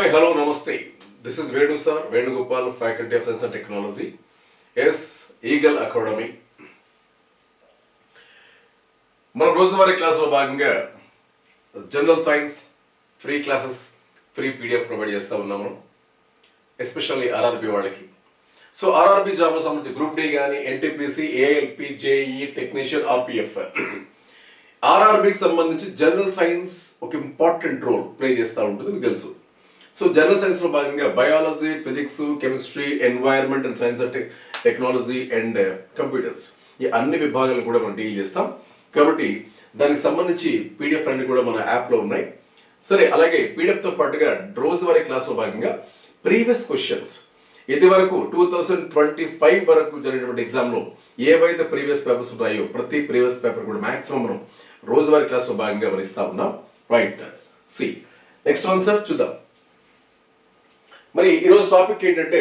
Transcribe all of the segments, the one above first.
Hi, hello, namaste. This is Venu sir, Venugopal, Faculty of Science and Technology, S. Eagle Academy. మన రోజువారీ క్లాసులో భాగంగా general science free classes free PDF provide చేస్తూ ఉన్నాము, especially RRB వాళ్ళకి. So RRB జాబ్లో సంబంధించి గ్రూప్ డి కానీ NTPC, ALP, JE, technician, RPF, ఆర్ఆర్బికి సంబంధించి జనరల్ సైన్స్ ఒక ఇంపార్టెంట్ రోల్ ప్లే చేస్తూ ఉంటుంది, మీకు తెలుసు. సో జనరల్ సైన్స్లో భాగంగా biology, physics, chemistry, environment and science and technology and computers, ఈ అన్ని విభాగాలను కూడా మనం డీల్ చేస్తాం. కాబట్టి దానికి సంబంధించి పీడిఎఫ్ అన్ని కూడా మన యాప్లో ఉన్నాయి. సరే, అలాగే పీడిఎఫ్తో పాటుగా రోజువారీ క్లాస్లో భాగంగా ప్రీవియస్ క్వశ్చన్స్, ఇది వరకు 2025 వరకు జరిగినటువంటి ఎగ్జామ్లో ఏవైతే ప్రీవియస్ పేపర్స్ ఉన్నాయో ప్రతి ప్రీవియస్ పేపర్ కూడా మాక్సిమం మనం రోజువారీ క్లాస్లో భాగంగా భరిస్తా ఉన్నాం. రైట్, సి నెక్స్ట్ ఆన్సర్ చూద్దాం. మరి ఈరోజు టాపిక్ ఏంటంటే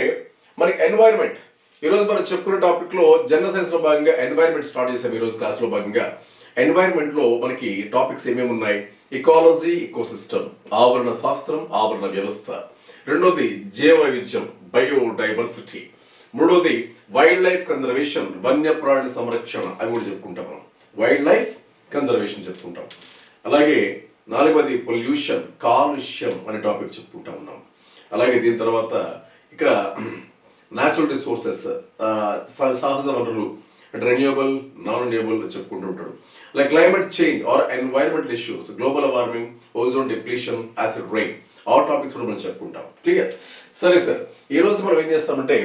మనకి ఎన్వైరన్మెంట్. ఈరోజు మనం చెప్పుకున్న టాపిక్ లో జనరల్ సైన్స్ లో భాగంగా ఎన్వైరన్మెంట్ స్టార్ట్ చేసాం. ఈరోజు క్లాస్ లో భాగంగా ఎన్వైరన్మెంట్ లో మనకి టాపిక్స్ ఏమేమి ఉన్నాయి? ఇకాలజీ, ఇకోసిస్టమ్, ఆవరణ శాస్త్రం, ఆవరణ వ్యవస్థ. రెండోది జీవ వైవిధ్యం, బయోడైవర్సిటీ. మూడోది వైల్డ్ లైఫ్ కన్జర్వేషన్, వన్యప్రాణి సంరక్షణ, అవి కూడా చెప్పుకుంటాం మనం. వైల్డ్ లైఫ్ కన్జర్వేషన్ చెప్పుకుంటాం. అలాగే నాలుగవది పొల్యూషన్, కాలుష్యం అనే టాపిక్ చెప్పుకుంటా ఉన్నాం. అలాగే దీని తర్వాత ఇక న్యాచురల్ రిసోర్సెస్, సహజ వనరులు, రెన్యూవబుల్, నాన్ రెన్యూవబుల్ చెప్పుకుంటూ ఉంటాడు. Like climate change or environmental issues, global warming, ozone depletion, acid rain, ఆ టాపిక్స్ కూడా మనం చెప్పుకుంటాం. క్లియర్? సరే సార్, ఈ రోజు మనం ఏం చేస్తామంటే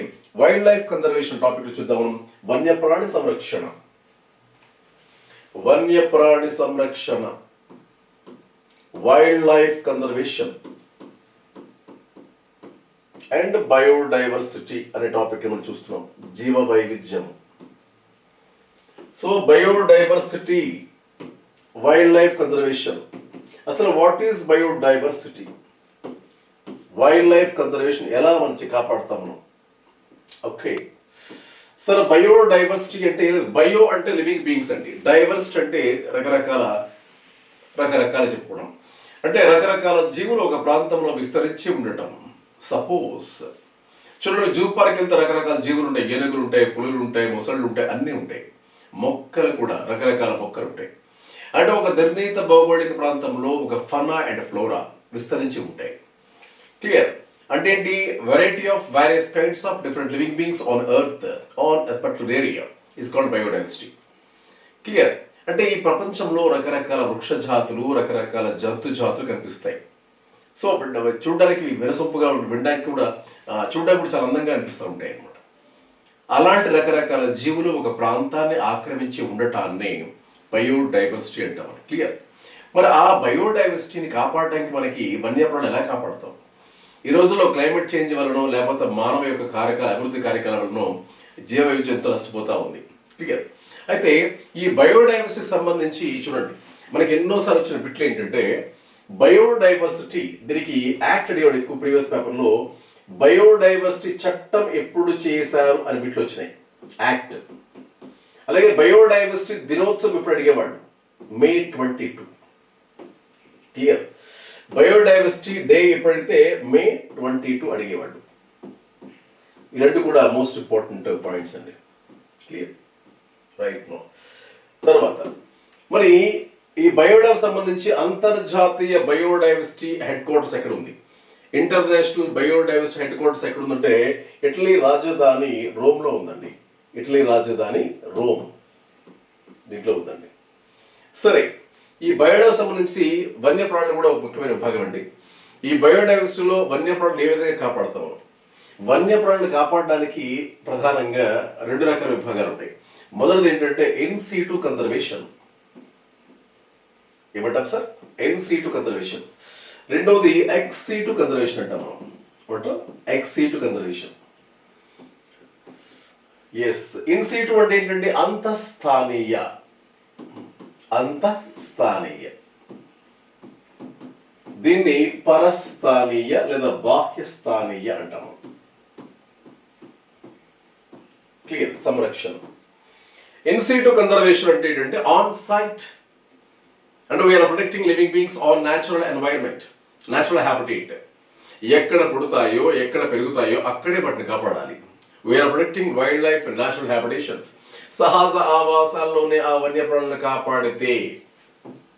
వైల్డ్ లైఫ్ కన్జర్వేషన్ టాపిక్ చూద్దాం. వన్యప్రాణి సంరక్షణ, వన్యప్రాణి సంరక్షణ, wildlife conservation and biodiversity అనే టాపిక్ మనం చూస్తున్నాం. జీవ వైవిధ్యం. So biodiversity, wildlife conservation. అసలు what is biodiversity? Wildlife conservation ఎలా మంచి కాపాడుతాం మనం? ఓకే సార్, బయోడైవర్సిటీ అంటే బయో అంటే లివింగ్ బీయింగ్స్ అండి, డైవర్సిటీ అంటే రకరకాల చెప్పుకోవడం. అంటే రకరకాల జీవులు ఒక ప్రాంతంలో విస్తరించి ఉండటం. సపోజ్ చూడండి, జూ పార్క్ వెళ్తే రకరకాల జీవులు ఉంటాయి, ఏనుగులు ఉంటాయి, పులులు ఉంటాయి, మొసళ్ళు ఉంటాయి, అన్నీ ఉంటాయి. మొక్కలు కూడా రకరకాల మొక్కలు ఉంటాయి. అంటే ఒక నిర్ణీత భౌగోళిక ప్రాంతంలో ఒక ఫనా అండ్ ఫ్లోరా విస్తరించి ఉంటాయి. క్లియర్? అంటే ఏంటి? Variety of various kinds of different living beings on earth on a particular area is called biodiversity. Clear? అంటే ఈ ప్రపంచంలో రకరకాల వృక్ష జాతులు, రకరకాల జంతు జాతులు కనిపిస్తాయి. సో చూడడానికి వినసొంపుగా ఉంటుంది, వినడానికి కూడా, చూడడానికి కూడా చాలా అందంగా అనిపిస్తూ ఉంటాయి అన్నమాట. అలాంటి రకరకాల జీవులు ఒక ప్రాంతాన్ని ఆక్రమించి ఉండటాన్ని బయోడైవర్సిటీ అంటాం. క్లియర్? మరి ఆ బయోడైవర్సిటీని కాపాడడానికి మనకి వన్యప్రాణులు ఎలా కాపాడుతాం? ఈ రోజుల్లో క్లైమేట్ చేంజ్ వలనో లేకపోతే మానవ యొక్క అభివృద్ధి కార్యక్రమాల వలనో జీవ వైవిధ్యంతో నష్టపోతూ ఉంది. క్లియర్? అయితే ఈ బయోడైవర్సిటీకి సంబంధించి చూడండి, మనకి ఎన్నోసార్లు వచ్చిన బిట్లు ఏంటంటే బయోడైవర్సిటీ, దీనికి యాక్ట్ అడిగాడు ఎక్కువ ప్రీవియస్ పేపర్లో. బయోడైవర్సిటీ చట్టం ఎప్పుడు చేశారు అని బిట్లు వచ్చినాయి, యాక్ట్. అలాగే బయోడైవర్సిటీ దినోత్సవం ఎప్పుడు అడిగేవాడు? May 22. క్లియర్? బయోడైవర్సిటీ డే ఎప్పుడైతే May 22 అడిగేవాడు. ఈ రెండు కూడా మోస్ట్ ఇంపార్టెంట్ పాయింట్స్ అండి. క్లియర్? రైట్. నో తర్వాత మరి ఈ బయోడైవర్సిటీ సంబంధించి అంతర్జాతీయ బయోడైవర్సిటీ హెడ్ క్వార్టర్స్ ఎక్కడ ఉంది? ఇంటర్నేషనల్ బయోడైవర్సిటీ హెడ్ క్వార్టర్స్ ఎక్కడ ఉందంటే ఇటలీ రాజధాని రోమ్లో ఉందండి. ఇటలీ రాజధాని రోమ్, దీంట్లో ఉందండి. సరే, ఈ బయోడైవర్సిటీ సంబంధించి వన్యప్రాణులు కూడా ఒక ముఖ్యమైన విభాగం అండి. ఈ బయోడైవర్సిటీలో వన్యప్రాణులు ఏ విధంగా కాపాడుతాము? వన్యప్రాణులు కాపాడడానికి ప్రధానంగా రెండు రకాల విభాగాలు ఉంటాయి. మొదటిది ఏంటంటే ఇన్ సిటు కన్జర్వేషన్. ఏమంటాం సార్? In situ conservation. రెండవది ఎక్స్ సిటు కన్జర్వేషన్ అంటాం మనం. Ex situ conservation. Yes, in situ అంటే ఏంటంటే అంతఃస్థానీయ, దీన్ని పరస్థానీయ లేదా బాహ్యస్థానీయ అంటాము. క్లియర్? సంరక్షణ. ఇన్ సిటు కన్జర్వేషన్ అంటే ఏంటంటే on site, and we are protecting living beings on natural environment, natural habitat. ఎక్కడ పుడతాయో ఎక్కడ పెరుగుతాయో అక్కడే వాటిని కాపాడాలి. We are protecting wild life and natural habitations. సహజ ఆవాసాల్లోనే ఆ వన్యప్రాణులను కాపాడితే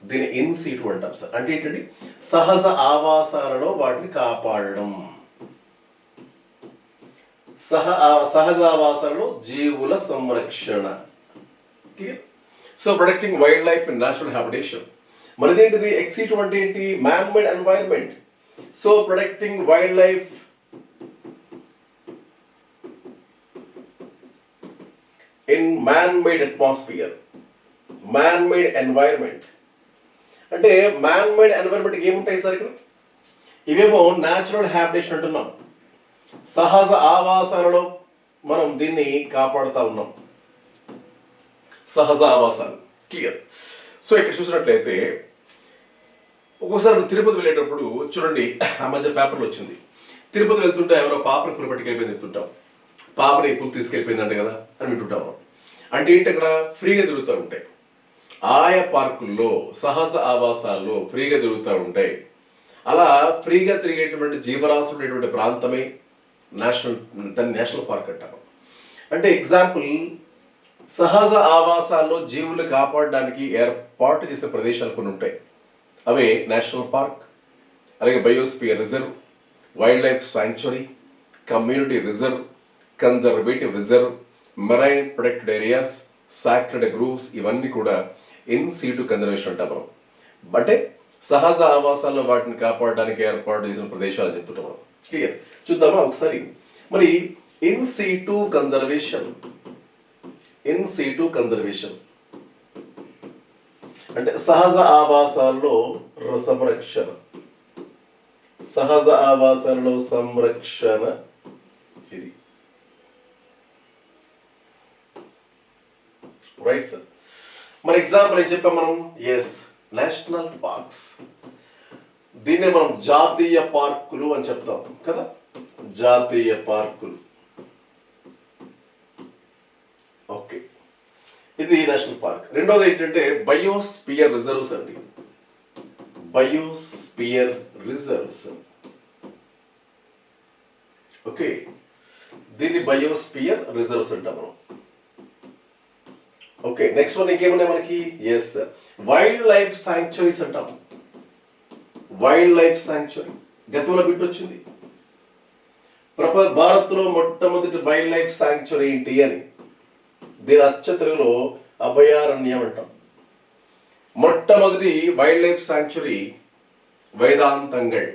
దీని ఇన్ సీటు అంటాం సార్. అంటే ఏంటండి, సహజ ఆవాసాలలో వాటిని కాపాడడం, సహజ ఆవాసాలలో జీవుల సంరక్షణ. So protecting wild life and natural habitation. మరిదేంటిది ఎక్సీటు అంటే ఏంటి, man made environment. So protecting wild life in man made atmosphere, man made environment. అంటే మ్యాన్ మేడ్ ఎన్వైరన్మెంట్ ఏముంటాయి సార్ ఇక్కడ? ఇవేమో న్యాచురల్ హ్యాబిటేషన్ అంటున్నాం, సహజ ఆవాసాలలో మనం దీన్ని కాపాడుతూ ఉన్నాం, సహజ ఆవాసాలు. క్లియర్. సో ఇక్కడ చూసినట్లయితే ఒక్కోసారి తిరుపతి వెళ్ళేటప్పుడు చూడండి, ఆ మధ్య పేపర్లో వచ్చింది, తిరుపతి వెళ్తుంటే ఎవరో పాపని పులి పట్టుకెళ్ళిపోయింది చెప్తుంటాం, పాపని పులి తీసుకెళ్ళిపోయిందంట కదా అని వింటుంటాం. అంటే ఏంటి, అక్కడ ఫ్రీగా తిరుగుతూ ఉంటాయి, ఆయా పార్కుల్లో సహజ ఆవాసాల్లో ఫ్రీగా తిరుగుతూ ఉంటాయి. అలా ఫ్రీగా తిరిగేటువంటి జీవరాశులు ఉండేటువంటి ప్రాంతమే దాన్ని నేషనల్ పార్క్ అంటారు. అంటే ఎగ్జాంపుల్, సహజ ఆవాసాల్లో జీవులు కాపాడడానికి ఏర్పాటు చేసిన ప్రదేశాలు కొన్ని ఉంటాయి, అవే నేషనల్ పార్క్, అలాగే biosphere reserve, wild life sanctuary, community reserve, conservative reserve, marine protected areas, sacred grooves. ఇవన్నీ కూడా ఇన్ సీటు కన్జర్వేషన్ అంటాం మనం. అంటే సహజ ఆవాసాల్లో వాటిని కాపాడడానికి ఏర్పాటు చేసిన ప్రదేశాలు చెప్తుంటాం మనం. క్లియర్. చూద్దామా ఒకసారి. మరి in seat conservation, in seat conservation అంటే సహజ ఆవాసాల్లో సంరక్షణ, సహజ ఆవాసాల్లో సంరక్షణ. ఇది రైట్ సార్. మరి ఎగ్జాంపుల్ ఏం చెప్పాం మనం? Yes, national parks. దీన్నే మనం జాతీయ పార్కులు అని చెప్తాం కదా, జాతీయ పార్కులు. ఓకే, ఇది నేషనల్ పార్క్. రెండోది ఏంటంటే బయోస్పియర్ రిజర్వ్స్ అండి, బయోస్పియర్ రిజర్వ్స్. ఓకే, దీన్ని బయోస్పియర్ రిజర్వ్స్ అంటాం మనం. ఓకే, నెక్స్ట్ వన్ ఇంకేమున్నాయి మనకి? ఎస్, వైల్డ్ లైఫ్ శాంక్చురీస్ అంటాం. వైల్డ్ లైఫ్ శాంక్చురీ గతంలో బిట్ వచ్చింది, భారత్లో మొట్టమొదటి వైల్డ్ లైఫ్ శాంక్చురీ ఏంటి అని. దీని అచ్చ తెలుగులో అభయారణ్యం అంటాం. మొట్టమొదటి వైల్డ్ లైఫ్ శాంక్చురీ వేదాంతంగల్,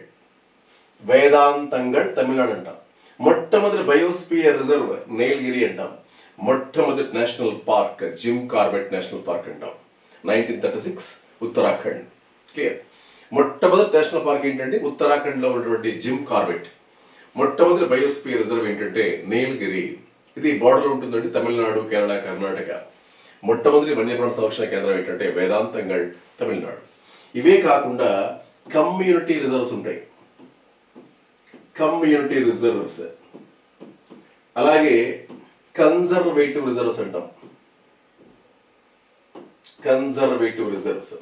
వేదాంతంగల్ తమిళనాడు అంటాం. మొట్టమొదటి బయోస్పియర్ రిజర్వ్ నీలగిరి అంటాం. మొట్టమొదటి national park Jim Corbett national park అంటాం, 1936 ఉత్తరాఖండ్. క్లియర్. మొట్టమొదటి నేషనల్ పార్క్ ఏంటంటే ఉత్తరాఖండ్లో ఉన్నటువంటి జిమ్ కార్బెట్. మొట్టమొదటి బయోస్పియర్ రిజర్వ్ ఏంటంటే నీలగిరి, ఇది బోర్డర్లో ఉంటుందండి, తమిళనాడు, కేరళ, కర్ణాటక. మొట్టమొదటి వన్యప్రాణ సంరక్షణ కేంద్రం ఏంటంటే వేదాంతంగల్, తమిళనాడు. ఇవే కాకుండా కమ్యూనిటీ రిజర్వ్స్ ఉంటాయి, కమ్యూనిటీ రిజర్వ్స్. అలాగే కన్జర్వేటివ్ రిజర్వ్స్ అంటాం, కన్జర్వేటివ్ రిజర్వ్స్.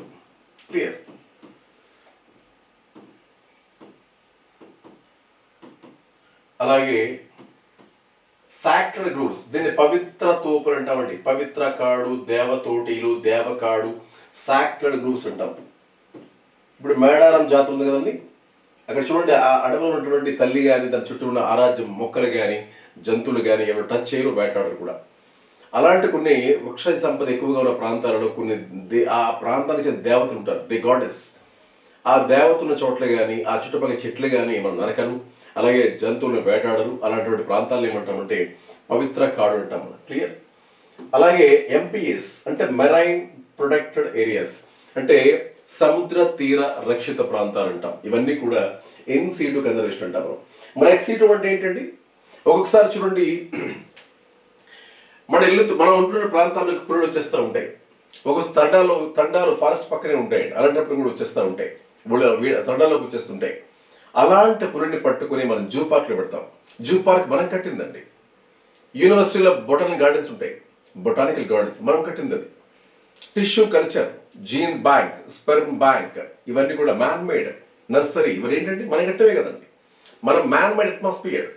క్లియర్. అలాగే సాక్రెడ్ గ్రూవ్స్, దీన్ని పవిత్ర తోపులు అంటామండి. పవిత్ర కాడు, దేవతోటీలు, దేవకాడు, సాక్రెడ్ గ్రూవ్స్ అంటాం. ఇప్పుడు మేడారం జాతర ఉంది కదండి, అక్కడ చూడండి, ఆ అడవిలో ఉన్నటువంటి తల్లి కానీ దాని చుట్టూ ఉన్న ఆరాజ్యం మొక్కలు కానీ జంతువులు కానీ ఎవరు టచ్ చేయరు, వేటాడరు కూడా. అలాంటి కొన్ని వృక్ష సంపద ఎక్కువగా ఉన్న ప్రాంతాలలో కొన్ని ఆ ప్రాంతానికి చెందిన దేవతలు ఉంటారు, ది గాడెస్. ఆ దేవతల చోట్ల కానీ ఆ చుట్టుపక్కల చెట్లు కానీ మనం నరకరు, అలాగే జంతువులను వేటాడరు. అలాంటి ప్రాంతాలను ఏమంటామంటే పవిత్ర కాడు అంటాం మనం. క్లియర్. అలాగే ఎంపీఎస్ అంటే మెరైన్ ప్రొటెక్టెడ్ ఏరియాస్, అంటే సముద్ర తీర రక్షిత ప్రాంతాలు అంటాం. ఇవన్నీ కూడా ఇన్ సీటు కన్జర్వేషన్ అంటాం మనం. మరి ఎక్స్ సీటు అంటే ఏంటండి? ఒక్కొక్కసారి చూడండి, మనం ఉంటున్న ప్రాంతాల్లోకి పురుగులు వచ్చేస్తూ ఉంటాయి. ఒక తండాలు ఫారెస్ట్ పక్కనే ఉంటాయండి, అలాంటప్పుడు కూడా వచ్చేస్తూ ఉంటాయి, తండాల్లోకి వచ్చేస్తుంటాయి. అలాంటి పులిని పట్టుకుని మనం జూ పార్క్లో పెడతాం. జూ పార్క్ మనం కట్టిందండి. యూనివర్సిటీలో బొటానికల్ గార్డెన్స్ ఉంటాయి, బొటానికల్ గార్డెన్స్ మనం కట్టింది అది. Tissue culture, gene bank, sperm bank, ఇవన్నీ కూడా మ్యాన్ మేడ్. నర్సరీ, ఇవన్నీ ఏంటంటే మనం కట్టవే కదండి. మన మ్యాన్ మేడ్ అట్మాస్ఫియర్.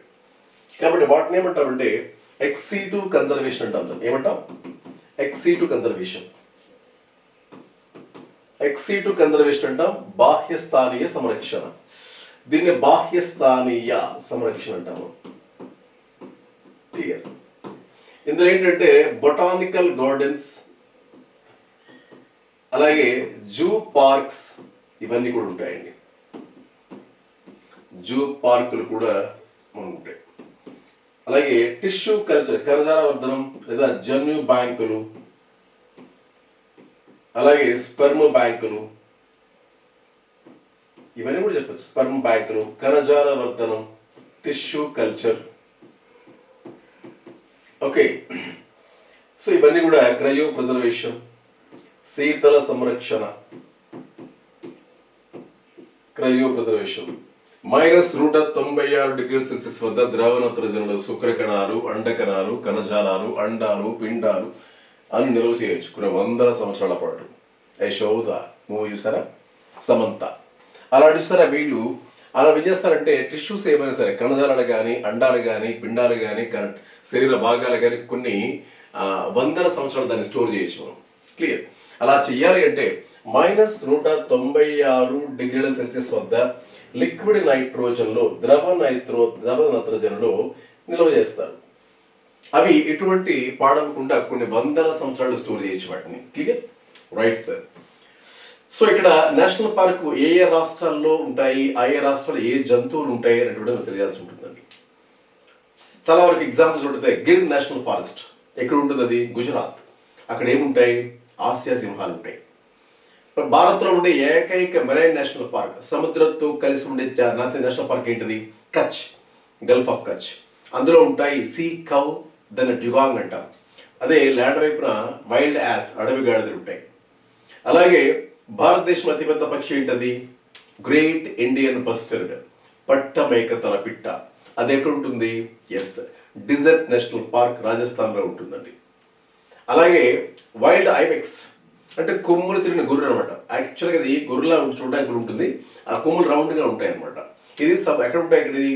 కాబట్టి వాటిని ఏమంటామంటే ఎక్సీటివ్ కన్జర్వేషన్ అంటాం. ఏమంటాం? ఎక్సీటివ్ కన్జర్వేషన్. ఎక్సీటివ్ కన్జర్వేషన్ అంటాం బాహ్యస్థానీయ సంరక్షణ. దీన్ని బాహ్యస్థానీయ సంరక్షణ అంటాము. క్లియర్? ఇందులో ఏంటంటే బొటానికల్ గార్డెన్స్, అలాగే జూ పార్క్స్ ఇవన్నీ కూడా ఉంటాయండి. జూ పార్కులు కూడా మనకు ఉంటాయి. అలాగే టిష్యూ కల్చర్, కణజాల వర్ధనం లేదా జన్యు బ్యాంకులు, అలాగే స్పెర్మ్ బ్యాంకులు, ఇవన్నీ కూడా చెప్పచ్చు. స్పెర్మ్ బ్యాంకులు, కణజాల వర్ధనం, టిష్యూ కల్చర్. ఓకే, సో ఇవన్నీ కూడా క్రయో ప్రిజర్వేషన్, శీతల సంరక్షణ, క్రయో ప్రిజర్వేషన్. -196°C వద్ద ద్రవ నత్రజనులు, శుక్ర కణాలు, అండ కణాలు, కణజాలాలు, అండాలు, పిండాలు అని నిల్వ చేయొచ్చు కొన్ని వందల సంవత్సరాల పాటు. యశోద మూవీ చూసారా, సమంత. అలా చూసారా, వీళ్ళు అలా ఏం చేస్తారంటే టిష్యూస్ ఏమైనా సరే, కణజాలాలు కానీ, అండాలు కానీ, పిండాలు కానీ, శరీర భాగాలు కానీ కొన్ని వందల సంవత్సరాలు దాన్ని స్టోర్ చేయొచ్చు మనం. క్లియర్? అలా చెయ్యాలి అంటే -196°C వద్ద లిక్విడ్ నైట్రోజన్లో, ద్రవ నత్రజన్లో నిల్వ చేస్తారు. అవి ఎటువంటి పాడవకుండా కొన్ని వందల సంవత్సరాలు స్టోర్ చేయొచ్చు వాటిని. క్లియర్? Right sir. సో ఇక్కడ నేషనల్ పార్క్ ఏ ఏ రాష్ట్రాల్లో ఉంటాయి, ఆ ఏ రాష్ట్రాల్లో ఏ జంతువులు ఉంటాయి అనేటువంటి తెలియాల్సి ఉంటుందండి. చాలా వరకు ఎగ్జాంపుల్స్ ఉంటుంది. గిర్ నేషనల్ ఫారెస్ట్ ఎక్కడ ఉంటుంది? అది గుజరాత్. అక్కడ ఏముంటాయి? ఆసియా సింహాలు ఉంటాయి. భారత్లో ఉండే ఏకైక మెరైన్ నేషనల్ పార్క్, సముద్రంతో కలిసి ఉండే నేషనల్ పార్క్ ఏంటిది? Kutch, Gulf of Kutch. అందులో ఉంటాయి సీ కౌ, దాన్ని డ్యుగాంగ్ అంటాం. అదే ల్యాండ్ వైపున వైల్డ్ యాస్, అడవి గాడిదలు ఉంటాయి. అలాగే భారతదేశం అతిపెద్ద పక్షి ఏంటది? గ్రేట్ ఇండియన్ బస్టర్డ్, పట్ట మేక తల పిట్ట. అది ఎక్కడ ఉంటుంది? ఎస్, డిజర్ట్ నేషనల్ పార్క్ రాజస్థాన్లో ఉంటుందండి. అలాగే వైల్డ్ ఐబెక్స్ అంటే కొమ్ములు తిరిగిన గొర్రె అనమాట. యాక్చువల్గా ఇది గొర్రెలా చూడడానికి ఉంటుంది, ఆ కొమ్ములు రౌండ్గా ఉంటాయి అనమాట. ఇది ఎక్కడ ఉంటాయి? ఇక్కడ ఇది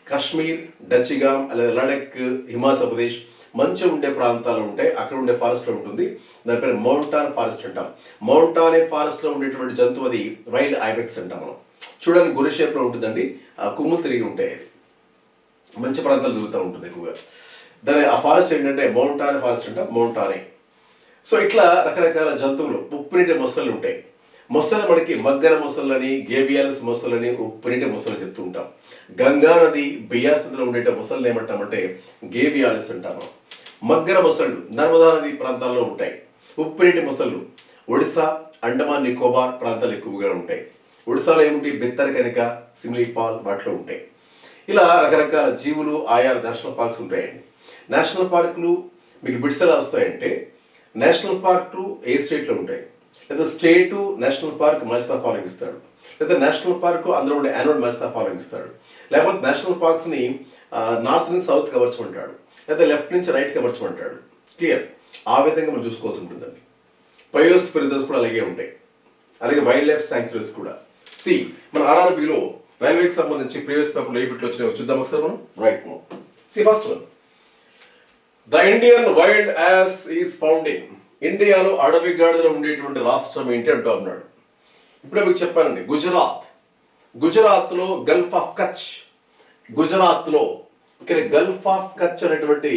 కాశ్మీర్, డచిగామ్, లేదా లడక్, హిమాచల్ ప్రదేశ్ మంచు ఉండే ప్రాంతాలు ఉంటాయి. అక్కడ ఉండే ఫారెస్ట్లో ఉంటుంది. దాని పేరు మౌంటాన్ ఫారెస్ట్ అంటాం. మౌంటానే ఫారెస్ట్లో ఉండేటువంటి జంతువు అది వైల్డ్ ఐబెక్స్ అంటాం మనం. చూడడానికి గొర్రె షేప్లో ఉంటుందండి, ఆ కొమ్ములు తిరిగి ఉంటాయి. అది మంచి ప్రాంతాలు తిరుగుతూ ఉంటుంది ఎక్కువగా. దాని ఆ ఫారెస్ట్ ఏంటంటే మౌంటానే ఫారెస్ట్ అంటాం, మౌంటానే. సో ఇట్లా రకరకాల జంతువులు. ఉప్పునీటి మొసళ్ళు ఉంటాయి. మొసలు మనకి మగ్గర మొసళ్ళని, గేవియాలస్ మొసళ్ళని, ఉప్పునీటి మొసలు చెప్తూ ఉంటాం. గంగా నది, బియాస్ నదిలో ఉండే మొసళ్ళు ఏమంటామంటే గేవియాలస్ అంటాము. మగ్గర మొసళ్ళు నర్మదా నది ప్రాంతాల్లో ఉంటాయి. ఉప్పునీటి మొసళ్ళు ఒడిశా, అండమాన్ నికోబార్ ప్రాంతాలు ఎక్కువగా ఉంటాయి. ఒడిశాలో ఏమిటి? బిత్తరకనిక, సిమ్లీపాల్ వాటిలో ఉంటాయి. ఇలా రకరకాల జీవులు ఆయా నేషనల్ పార్క్స్ ఉంటాయండి. నేషనల్ పార్కులు మీకు బిట్స్ ఎలా వస్తాయంటే, నేషనల్ పార్క్ ఏ స్టేట్లో ఉంటాయి, లేదా state national park match the following ఇస్తాడు, లేదా నేషనల్ పార్క్ అందులో ఉండే యాన్యువల్ మ్యాచ్ ద ఫాలోయింగ్ ఇస్తాడు, లేకపోతే నేషనల్ పార్క్స్ని నార్త్ నుంచి సౌత్కి అమర్చమంటాడు, లేదా లెఫ్ట్ నుంచి రైట్కి అమర్చమంటాడు. క్లియర్? ఆ విధంగా మనం చూసుకోవాల్సి ఉంటుందండి. బయోస్ఫియర్ రిజర్వ్స్ కూడా అలాగే ఉంటాయి. అలాగే వైల్డ్ లైఫ్ శాంక్చురీస్ కూడా. మన ఆర్ఆర్బిలో రైల్వేకి సంబంధించి ప్రీవియస్ పేపర్లో ఏ బిట్లు వచ్చినాయో చూద్దాం ఒకసారి మనం. Right no. First one, the Indian wild ass is found in. ఇండియాలో అడవి గాడిదలో ఉండేటువంటి రాష్ట్రం ఏంటి అంటూ ఉన్నాడు. ఇప్పుడే మీకు చెప్పానండి, గుజరాత్. గుజరాత్లో గల్ఫ్ ఆఫ్ కచ్. గుజరాత్లో ఇక్కడ గల్ఫ్ ఆఫ్ కచ్ అనేటువంటి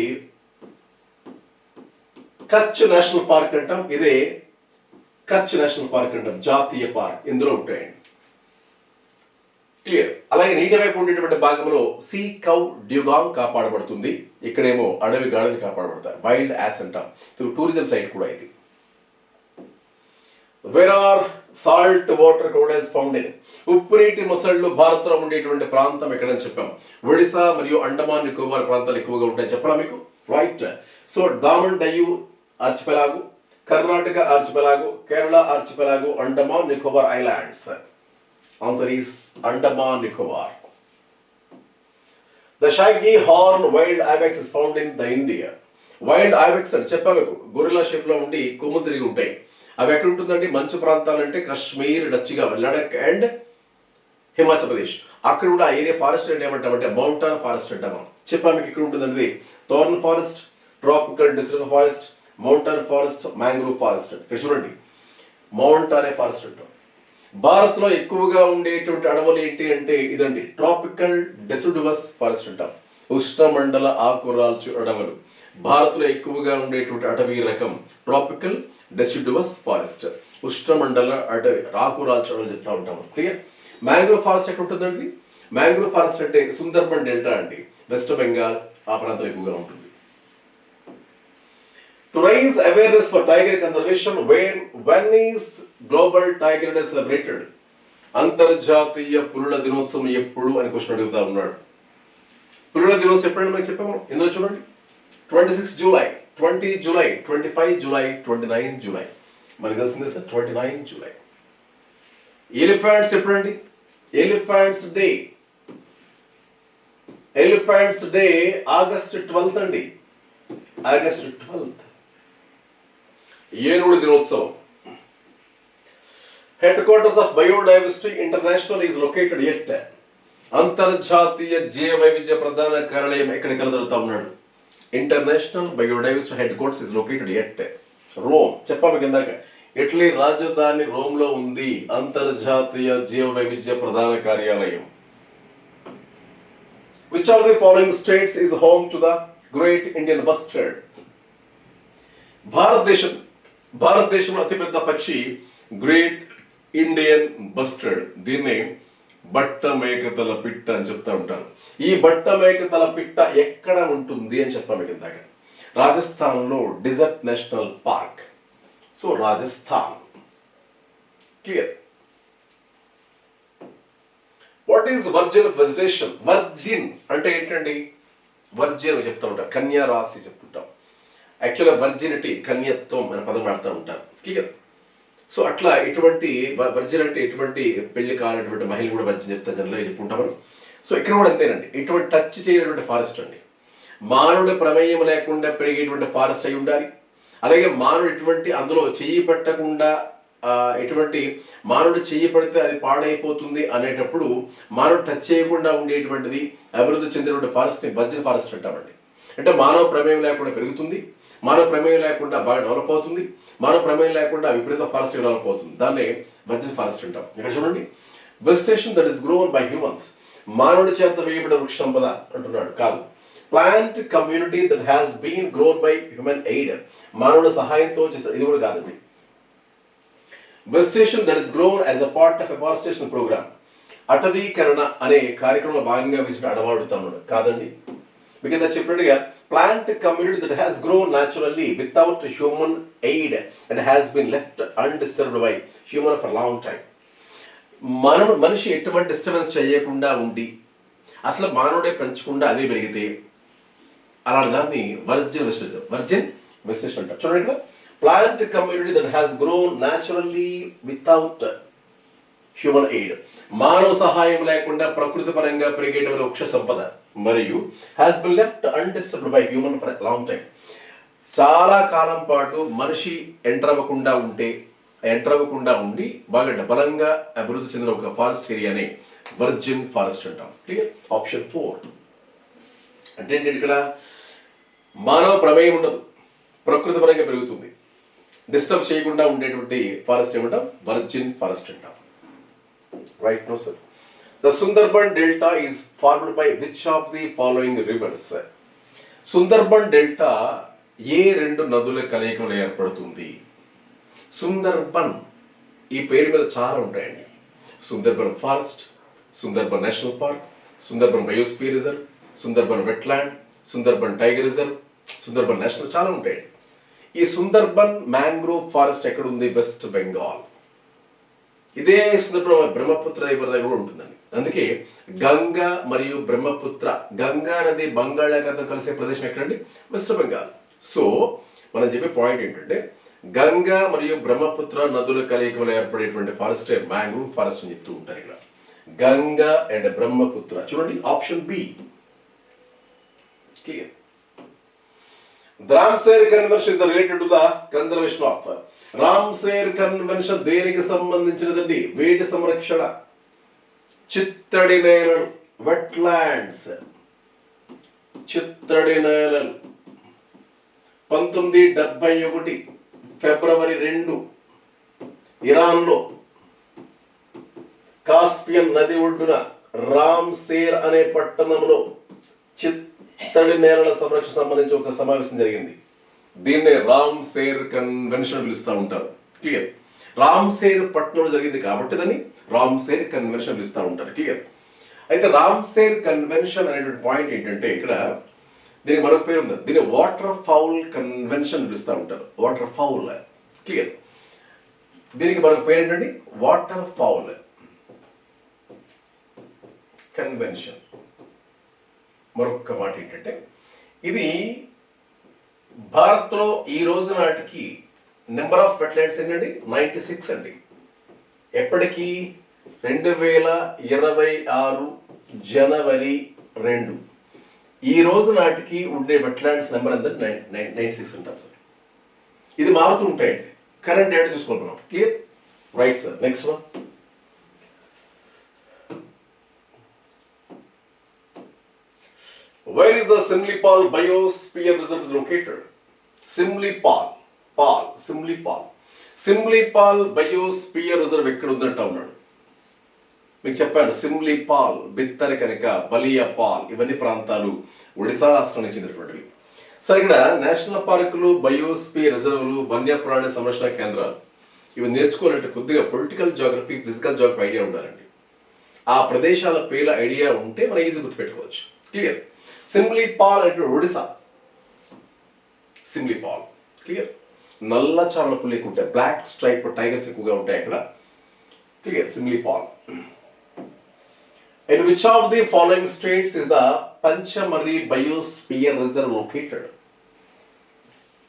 కచ్ నేషనల్ పార్క్ అంటాం. ఇదే కచ్ నేషనల్ పార్క్ అంటాం, జాతీయ పార్క్. ఇందులో ఉంటాయండి. క్లియర్? అలాగే నీటి వైపు ఉండేటువంటి భాగంలో సీ కౌ, డ్యూగాంగ్ కాపాడబడుతుంది. ఇక్కడేమో అడవి గాడిదలు కాపాడబడతారు, వైల్డ్ యాస్ అంటాం. టూరిజం సైట్ కూడా ఇది. Where are salt water crocodiles found in. ఉప్పు నీటి మొసళ్ళు భారత్లో ఉండేటువంటి ప్రాంతం ఎక్కడని చెప్పాం. ఒడిశా మరియు అండమాన్ నికోబార్ ప్రాంతాలు ఎక్కువగా ఉంటాయి చెప్పాలా మీకు. Right. So Daman Diu archipelago, Karnataka archipelago, Kerala archipelago, Andaman Nicobar islands. Answer is Andaman Nicobar. The shaggy horn wild ibex is found in the India. Wild ibex అని చెప్పాము, గొరిల్లా షేప్ లో ఉండి కొమ్ములు తిరిగి ఉంటాయి. అవి ఎక్కడ ఉంటుందండి? మంచు ప్రాంతాలు అంటే కాశ్మీర్, డచ్చిగా, లడక్ అండ్ హిమాచల్ ప్రదేశ్. అక్కడ కూడా ఆ ఏరియా ఫారెస్ట్ అంటే ఏమంటామంటే మౌంటాన్ ఫారెస్ట్ అంటాం మనం. చెప్పా మీకు ఇక్కడ ఉంటుంది thorn forest, tropical deciduous forest, montane forest, mangrove forest. ఇక్కడ చూడండి మౌంటానే ఫారెస్ట్ అంటాం. భారత్ లో ఎక్కువగా ఉండేటువంటి అడవులు ఏంటి అంటే ఇదండి ట్రాపికల్ డెసిడువస్ ఫారెస్ట్ అంటాం. ఉష్ణమండల ఆకురాల్చు అడవులు. భారత్ లో ఎక్కువగా ఉండేటువంటి అటవీ రకం ట్రాపికల్ డెసిడువస్ ఫారెస్ట్, ఉష్ణమండల అటవీ ఆకురాల్చు అడవులు చెప్తా ఉంటాము. క్లియర్. మ్యాంగ్రోవ్ ఫారెస్ట్ ఎక్కడ ఉంటుందండి? మ్యాంగ్రోవ్ ఫారెస్ట్ అంటే సుందర్బన్ డెల్టా అండి, వెస్ట్ బెంగాల్ ఆ ప్రాంతంలో ఎక్కువగా ఉంటుంది. To raise awareness for tiger conservation, when is Global Tiger Day celebrated? అంతర్జాతీయ పులుల దినోత్సవం ఎప్పుడు అని క్వశ్చన్ అడుగుతా ఉన్నాడు. పులుల దినోత్సవం ఎప్పుడైనా మనకి చెప్పాము, ఇందులో చూడండి 26 జూలై, 20 జూలై, 25 జూలై, 29 జూలై. మనకి తెలిసిందే సార్ 29 జూలై. ఎలిఫెంట్స్ ఎప్పుడండి? Elephants day, elephants day August 12 అండి, ఆగస్ట్ 12. ఏనుగుల దినోత్సవం. Head quarters of biodiversity international is located at. అంతర్జాతీయ జీవ వైవిధ్య ప్రధాన కార్యాలయం ఎక్కడికి జరుగుతా ఉన్నాడు? International biodiversity head quarters is located at Rome. చెప్పాము కిందాక ఇటలీ రాజధాని రోమ్ లో ఉంది అంతర్జాతీయ జీవ వైవిధ్య ప్రధాన కార్యాలయం. Which of the following states is home to the Great Indian Bustard? భారతదేశంలో అతిపెద్ద పక్షి గ్రేట్ ఇండియన్ బస్టర్డ్. దీన్ని బట్ట మేకతల పిట్ట అని చెప్తా ఉంటారు. ఈ బట్ట మేకతల పిట్ట ఎక్కడ ఉంటుంది అని చెప్పాము ఇందాక. రాజస్థాన్ లో desert national park. So Rajasthan. Clear. What is virgin vegetation? Virgin అంటే ఏంటండి? వర్జిన్ చెప్తా ఉంటాం, కన్యా రాశి చెప్తుంటాం. యాక్చువల్గా వర్జినిటీ కన్యత్వం అనే పదం వాడుతూ ఉంటారు. క్లియర్. సో అట్లా ఇటువంటి వర్జిన్ అంటే ఎటువంటి పెళ్లి కానటువంటి మహిళలు కూడా వర్జిన్ చెప్తారు జనరల్గా చెప్పుకుంటాం. సో ఇక్కడ కూడా అంతేనండి, ఇటువంటి టచ్ చేయనటువంటి ఫారెస్ట్ అండి. మానవుడి ప్రమేయం లేకుండా పెరిగేటువంటి ఫారెస్ట్ అయి ఉండాలి. అలాగే మానవుడు ఎటువంటి అందులో చెయ్యి పెట్టకుండా ఎటువంటి మానవుడు చెయ్యి పడితే అది పాడైపోతుంది అనేటప్పుడు మానవుడు టచ్ చేయకుండా ఉండేటువంటిది అభివృద్ధి చెందినటువంటి ఫారెస్ట్ ని వర్జిన్ ఫారెస్ట్ అంటామండి. అంటే మానవ ప్రమేయం లేకుండా పెరుగుతుంది, మానవ ప్రమేయం లేకుండా బాగా డెవలప్ అవుతుంది, మానవ ప్రమేయం లేకుండా విపరీత ఫారెస్ట్ డెవలప్ అవుతుంది. దాన్నే వర్జిన్ ఫారెస్ట్ అంటాం. ఇక్కడ చూడండి vegetation that is grown by humans. మానవుడి చేత వేయబడిన వృక్ష సంపద అంటున్నాడు. కాదు, plant community that has been grown by human aid. మానవుడి సహాయంతో చేసిన, ఇది కూడా కాదండి. Vegetation that is grown as a part of afforestation programme. అటవీకరణ అనే కార్యక్రమంలో భాగంగా వేసిన అడవాడుతున్నాడు. కాదండి. మీకు ఇంత చెప్పినట్టుగా plant community that has grown naturally without human aid and has been left undisturbed by human for long time. మనిషి ఎటువంటి డిస్టర్బెన్స్ చేయకుండా ఉండి అసలు మానవుడే పెంచకుండా అదే పెరిగితే అలాంటి దాన్ని వర్జిన్ వెజిటేషన్ అంటారు. చూడండి ఇక్కడ plant community that has grown naturally without human aid. మానవ సహాయం లేకుండా ప్రకృతి పరంగా పెరిగేటువంటి వృక్ష సంపద మరియు has been left undisturbed by human for long time. చాలా కాలం పాటు మనిషి ఎంటర్ అవ్వకుండా ఉండి బాగా బలంగా అభివృద్ధి చెందిన ఒక ఫారెస్ట్ ఏరియానే వర్జిన్ ఫారెస్ట్ అంటాం. క్లియర్. ఆప్షన్ 4 అంటే ఏంటి? ఇక్కడ మానవ ప్రమేయం ఉండదు, ప్రకృతి పరంగా పెరుగుతుంది, డిస్టర్బ్ చేయకుండా ఉండేటువంటి ఫారెస్ట్ ఏమంటాం? వర్జిన్ ఫారెస్ట్ అంటాం. Right, no sir. The Sundarban Delta is formed by which of the following rivers? Sundarban Delta ఏ రెండు నదుల కలయికలో ఏర్పడుతుంది? సుందర్బన్ ఈ పేరు మీద చాలా ఉంటాయండి. Sundarban forest, Sundarban national park, Sundarban biosphere reserve, Sundarban wetland, Sundarban tiger reserve, Sundarban national చాలా ఉంటాయండి. ఈ సుందర్బన్ మ్యాంగ్రోవ్ ఫారెస్ట్ ఎక్కడ ఉంది? వెస్ట్ బెంగాల్. ఇదే సుందర్బన్ బ్రహ్మపుత్ర రివర్ దగ్గర కూడా ఉంటుందండి. అందుకే గంగా మరియు బ్రహ్మపుత్ర, గంగా నది బంగాళాఖాతం కలిసే ప్రదేశం ఎక్కడండి? వెస్ట్ బెంగాల్. సో మనం చెప్పే పాయింట్ ఏంటంటే గంగా మరియు బ్రహ్మపుత్ర నదుల కలయిక వల్ల ఏర్పడేటువంటి ఫారెస్ట్ మ్యాంగ్రోవ్ ఫారెస్ట్ అని చెప్తూ ఉంటారు. ఇక్కడ గంగా అండ్ బ్రహ్మపుత్ర. చూడండి option B. Clear. The Ramsar Convention is related to the conservation of. Ramsar Convention దేనికి సంబంధించినదండి? వేడి సంరక్షణ. చిత్తడి నేలలు, వెట్లాండ్స్, చిత్తడి నేలలు. 1971 ఫిబ్రవరి 2 ఇరాన్లో కాస్పియన్ నది ఒడ్డున రామ్సేర్ అనే పట్టణంలో చిత్తడి నేలల సంరక్షణ సంబంధించి ఒక సమావేశం జరిగింది. దీన్నే రామ్సేర్ కన్వెన్షన్ పిలుస్తూ ఉంటారు. క్లియర్. రామ్సేర్ పట్టణంలో జరిగింది కాబట్టి దాన్ని రామ్సేర్ కన్వెన్షన్ పిలుస్తూ ఉంటారు. క్లియర్. అయితే రామ్సేర్ కన్వెన్షన్ అనేటువంటి పాయింట్ ఏంటంటే ఇక్కడ దీనికి మరొక పేరు ఉంది. దీన్ని వాటర్ ఫౌల్ కన్వెన్షన్ పిలుస్తూ ఉంటారు. Water foul. క్లియర్. దీనికి మరొక పేరు ఏంటండి? Water foul convention. మరొక మాట ఏంటంటే ఇది భారత్లో ఈ రోజు నాటికి నెంబర్ ఆఫ్ వెట్లాండ్స్ ఏంటండి? 96 అండి. ఎప్పటికీ 2026 జనవరి 2 ఈ రోజు నాటికి ఉండే వెట్లాండ్స్ నెంబర్ అంతా 96 అంటాం సార్. ఇది మారుతూ ఉంటాయండి. కరెంట్ డేటా చూసుకుంటున్నాం. Clear. Right sir. Next one. Where is the Simlipal Biosphere Reserve is located? Simlipal Biosphere Reserve ఎక్కడ ఉందంటా ఉన్నాడు. మీకు చెప్పాను సిమ్లీపాల్, బిత్తరకనిక, బలియాపాల్ ఇవన్నీ ప్రాంతాలు ఒడిశా రాష్ట్రానికి చెందినటువంటివి. సరే, ఇక్కడ నేషనల్ పార్కులు, బయోస్పియర్ రిజర్వులు, వన్యప్రాణి సంరక్షణ కేంద్రాలు ఇవి నేర్చుకోవాలంటే కొద్దిగా political geography, physical geography idea ఉండాలండి. ఆ ప్రదేశాల పేర్ల ఐడియా ఉంటే మనం ఈజీ గుర్తుపెట్టుకోవచ్చు. క్లియర్. సిమ్లీపాల్ అంటే ఒడిశా. సిమ్లీపాల్. క్లియర్. నల్ల చారలపులు ఎక్కువ ఉంటాయి, బ్లాక్ స్ట్రైప్ టైగర్స్ ఎక్కువగా ఉంటాయి అక్కడ. Clear. Simlipal. In which of the following states is the Panchamari Biosphere Reserve located?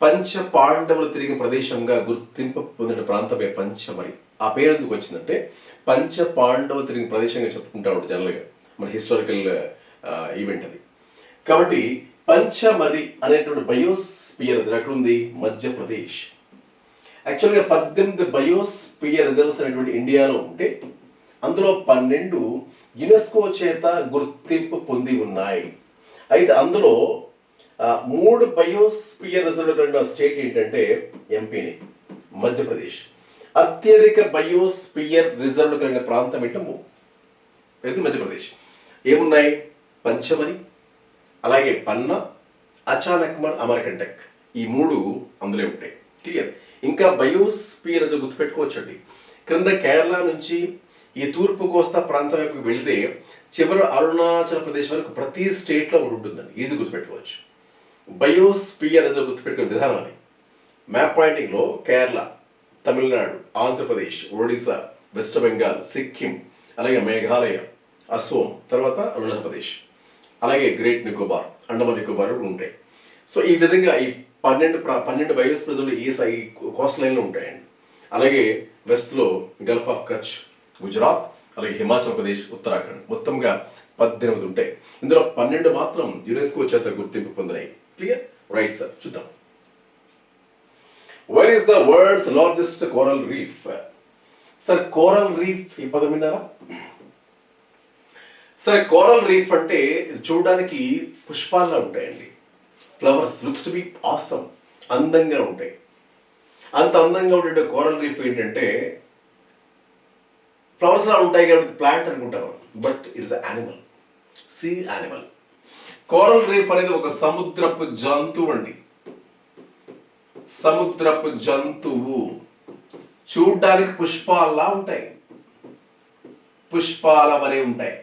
పంచ పాండవులు తిరిగిన ప్రదేశంగా గుర్తింపు పొందిన ప్రాంతమే పంచమరి. ఆ పేరు ఎందుకు వచ్చిందంటే పంచ పాండవులు తిరిగిన ప్రదేశంగా చెప్పుకుంటా ఉంటాడు జనరల్గా, మన హిస్టారికల్ ఈవెంట్ అది. కాబట్టి పంచమరి అనేటువంటి బయోస్పియర్ రిజర్వ్ ఎక్కడ ఉంది? మధ్యప్రదేశ్. యాక్చువల్గా 18 బయోస్పియర్ రిజర్వ్స్ అనేటువంటి ఇండియాలో ఉంటే అందులో 12 యునెస్కో చేత గుర్తింపు పొంది ఉన్నాయి. అయితే అందులో 3 బయోస్పియర్ రిజర్వ్ కలిగిన స్టేట్ ఏంటంటే ఎంపీని, మధ్యప్రదేశ్. అత్యధిక బయోస్పియర్ రిజర్వ్ కలిగిన ప్రాంతం ఏంటంటే మధ్యప్రదేశ్. ఏమున్నాయి? పంచమరి, అలాగే పన్నా, అచానక్మర్, అమర్కంటక్ ఈ 3 అందులో ఉంటాయి. క్లియర్. ఇంకా బయోస్పియర్ రిజర్వ్ గుర్తుపెట్టుకోవచ్చండి. క్రింద కేరళ నుంచి ఈ తూర్పు కోస్తా ప్రాంతం వైపుకి వెళితే చివరి అరుణాచల్ ప్రదేశ్ వరకు ప్రతి స్టేట్లో ఒకటి ఉంటుందండి. ఈజీ గుర్తుపెట్టుకోవచ్చు. బయోస్పియర్ రిజర్వ్ గుర్తుపెట్టుకునే విధానం అది. మ్యాప్ పాయింటింగ్లో కేరళ, తమిళనాడు, ఆంధ్రప్రదేశ్, ఒడిశా, వెస్ట్ బెంగాల్, సిక్కిం, అలాగే మేఘాలయ, అసోం, తర్వాత అరుణాచల్ ప్రదేశ్, అలాగే గ్రేట్ నికోబార్, అండమాన్ నికోబార్ ఉంటాయి. సో ఈ విధంగా ఈ 12 బయోస్పియర్ రిజర్వ్లు ఈ కోస్ట్ లైన్లో ఉంటాయండి. అలాగే వెస్ట్లో గల్ఫ్ ఆఫ్ కచ్, గుజరాత్, అలాగే హిమాచల్ ప్రదేశ్, ఉత్తరాఖండ్ మొత్తంగా 18 ఉంటాయి. ఇందులో 12 మాత్రం యునెస్కో చేత గుర్తింపు పొందినాయి. క్లియర్. Right sir. చూద్దాం. Where is the world's largest coral reef? Sir coral reef ఈ పదం విన్నారా? సరే, కోరల్ రీఫ్ అంటే చూడడానికి పుష్పాల్లా ఉంటాయండి. Flowers looks to be awesome, అందంగా ఉంటాయి. అంత అందంగా ఉండే కోరల్ రీఫ్ ఏంటంటే ఫ్లవర్స్ లా ఉంటాయి కాబట్టి ప్లాంట్ అనుకుంటాం, but it's animal, sea animal. Coral reef అనేది ఒక సముద్రపు జంతువు అండి. సముద్రపు జంతువు చూడ్డానికి పుష్పాల్లా ఉంటాయి, పుష్పాల వలె ఉంటాయి.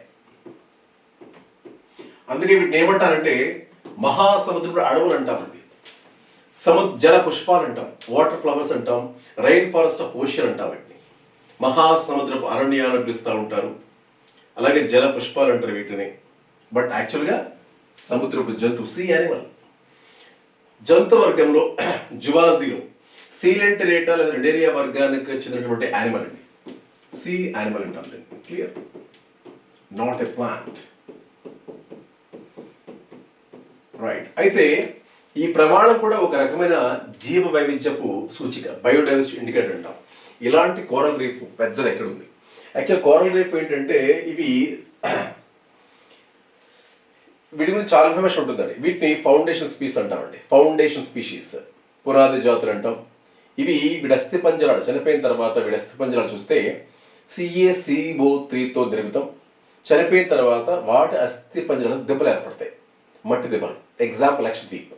అందుకే వీటిని ఏమంటారంటే మహాసముద్రపు అడవులు అంటామండి. జల పుష్పాలు అంటాం, వాటర్ ఫ్లవర్స్ అంటాం, రైన్ ఫారెస్ట్ ఆఫ్ ఓషన్ అంటాం. వీటిని మహాసముద్రపు అరణ్యాలను పిలుస్తూ ఉంటారు. అలాగే జల పుష్పాలు అంటారు వీటిని. బట్ యాక్చువల్గా సముద్రపు జంతువు, సీ యానిమల్. జంతు వర్గంలో జువాలజీలో సీలెంటరేటా లేదా రెడేరియా వర్గానికి చెందినటువంటి యానిమల్ అండి. సీ యానిమల్ అంటాం. Clear. Not a plant. Right. అయితే ఈ ప్రమాణం కూడా ఒక రకమైన జీవ వైవిధ్యపు సూచిక, బయోడైవర్సిటీ ఇండికేటర్ అంటాం. ఇలాంటి కోరల్ రీఫ్ పెద్దది ఎక్కడ ఉంది? యాక్చువల్ కోరల్ రీఫ్ ఏంటంటే ఇవి వీటి గురించి చాలా ఇన్ఫర్మేషన్ ఉంటుందండి. వీటిని ఫౌండేషన్ స్పీస్ అంటామండి. ఫౌండేషన్ స్పీషీస్, పునాది జాతులు అంటాం. వీడి అస్థి పంజరాలు చనిపోయిన తర్వాత వీడి అస్థి పంజరాలు చూస్తే CaCO3తో నిర్మితం. చనిపోయిన తర్వాత వాటి అస్థి పంజరాలు దెబ్బలు ఏర్పడతాయి, మట్టి దెబ్బలు. ఎగ్జాంపుల్ లక్షద్వీప్.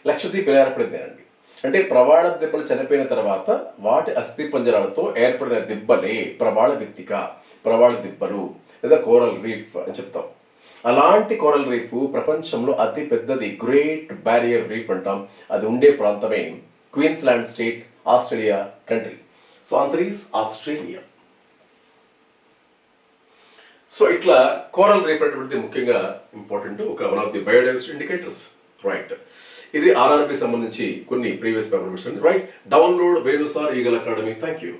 లక్షద్వీప్ ఎలా ఏర్పడిందేనండి అంటే ప్రవాళ దెబ్బలు చనిపోయిన తర్వాత వాటి అస్థి పంజరాలతో ఏర్పడిన దెబ్బలే ప్రవాళ వ్యక్తిక, ప్రవాళ దిబ్బలు లేదా కోరల్ రీఫ్ అని చెప్తాం. అలాంటి కోరల్ రీఫ్ ప్రపంచంలో అతి పెద్దది గ్రేట్ బ్యారియర్ రీఫ్ అంటాం. అది ఉండే ప్రాంతమే Queensland state, Australia country. So answer is Australia. So ఇట్లా కోరల్ రీఫ్ అనేటువంటిది ముఖ్యంగా ఇంపార్టెంట్, ఒక one of the biodiversity indicators. Right, ఇది RRB సంబంధించి కొన్ని previous paper right. Download Venu sir Eagle Academy. Thank you.